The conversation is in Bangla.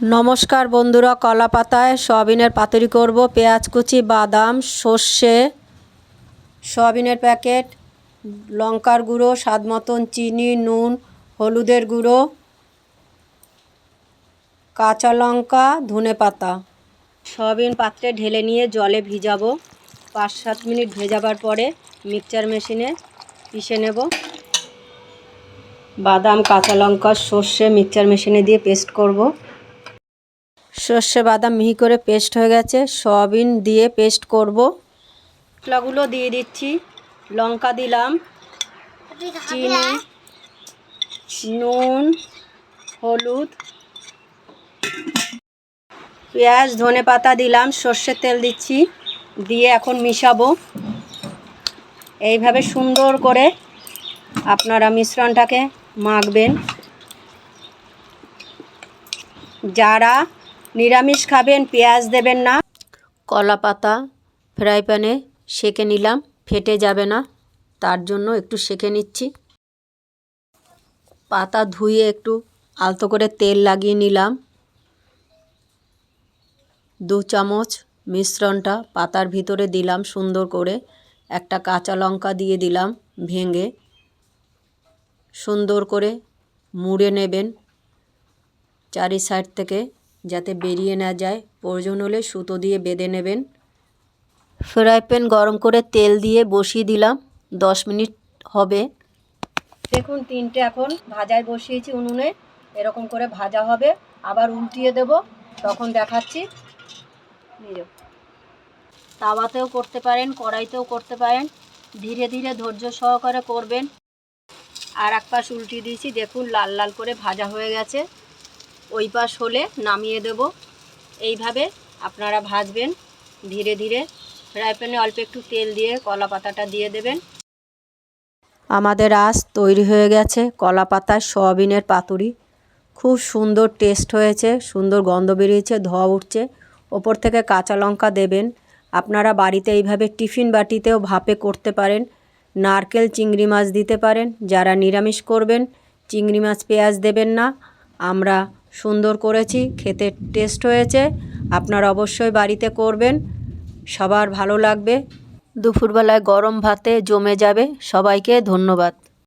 নমস্কার বন্ধুরা, কলা পাতায় সয়াবিনের পাতুরি করব। পেঁয়াজ কুচি, বাদাম, সর্ষে, সয়াবিনের প্যাকেট, লঙ্কার গুঁড়ো, স্বাদ মতন চিনি, নুন, হলুদের গুঁড়ো, কাঁচা লঙ্কা, ধনে পাতা। সয়াবিন পাত্রে ঢেলে নিয়ে জলে ভিজাবো। 5-7 মিনিট ভেজাবার পরে মিক্সচার মেশিনে পিষে নেব। বাদাম, কাঁচা লঙ্কা, সর্ষে মিক্সচার মেশিনে দিয়ে পেস্ট করব। সর্ষে বাদাম মিহি করে পেস্ট হয়ে গেছে, সয়াবিন দিয়ে পেস্ট করব। মশলাগুলো দিয়ে দিচ্ছি। লঙ্কা দিলাম, চিনি, নুন, হলুদ, পেঁয়াজ, ধনে পাতা দিলাম, সর্ষের তেল দিচ্ছি, দিয়ে এখন মিশাবো। এইভাবে সুন্দর করে আপনারা মিশ্রণটাকে মাখবেন। যারা নিরামিষ খাবেন পেঁয়াজ দেবেন না। কলা পাতা ফ্রাই প্যানে সেঁকে নিলাম, ফেটে যাবে না তার জন্য একটু সেঁকে নিচ্ছি। পাতা ধুয়ে একটু আলতো করে তেল লাগিয়ে নিলাম। 2 চামচ মিশ্রণটা পাতার ভিতরে দিলাম সুন্দর করে। একটা কাঁচা লঙ্কা দিয়ে দিলাম ভেঙে। সুন্দর করে মুড়ে নেবেন চারি সাইড থেকে, যাতে বেরিয়ে না যায়। প্রয়োজন হলে সুতো দিয়ে বেঁধে নেবেন। ফ্রাই প্যান গরম করে তেল দিয়ে বসিয়ে দিলাম, 10 মিনিট হবে। দেখুন 3টে এখন ভাজায় বসিয়েছি উনুনে। এরকম করে ভাজা হবে, আবার উল্টিয়ে দেব, তখন দেখাচ্ছি। তাওয়াতেও করতে পারেন, কড়াইতেও করতে পারেন, ধীরে ধীরে ধৈর্য সহকারে করবেন। আর এক পাশ উল্টিয়ে দিয়েছি, দেখুন লাল লাল করে ভাজা হয়ে গেছে। ওই পাশ হলে নামিয়ে দেব। এইভাবে আপনারা ভাজবেন ধীরে ধীরে। ফ্রাই প্যানে অল্প একটু তেল দিয়ে কলা পাতাটা দিয়ে দেবেন। আমাদের আজ তৈরি হয়ে গেছে কলা পাতার সয়াবিনের পাতুরি। খুব সুন্দর টেস্ট হয়েছে, সুন্দর গন্ধ বেরিয়েছে, ধোঁয়া উঠছে। ওপর থেকে কাঁচা লঙ্কা দেবেন। আপনারা বাড়িতে এইভাবে টিফিন বাটিতেও ভাপে করতে পারেন। নারকেল চিংড়ি মাছ দিতে পারেন। যারা নিরামিষ করবেন চিংড়ি মাছ পেঁয়াজ দেবেন না। আমরা সুন্দর করেছি, খেতে টেস্ট হয়েছে। আপনারা অবশ্যই বাড়িতে করবেন, সবার ভালো লাগবে। দুপুরবেলায় গরম ভাতে জমে যাবে। সবাইকে ধন্যবাদ।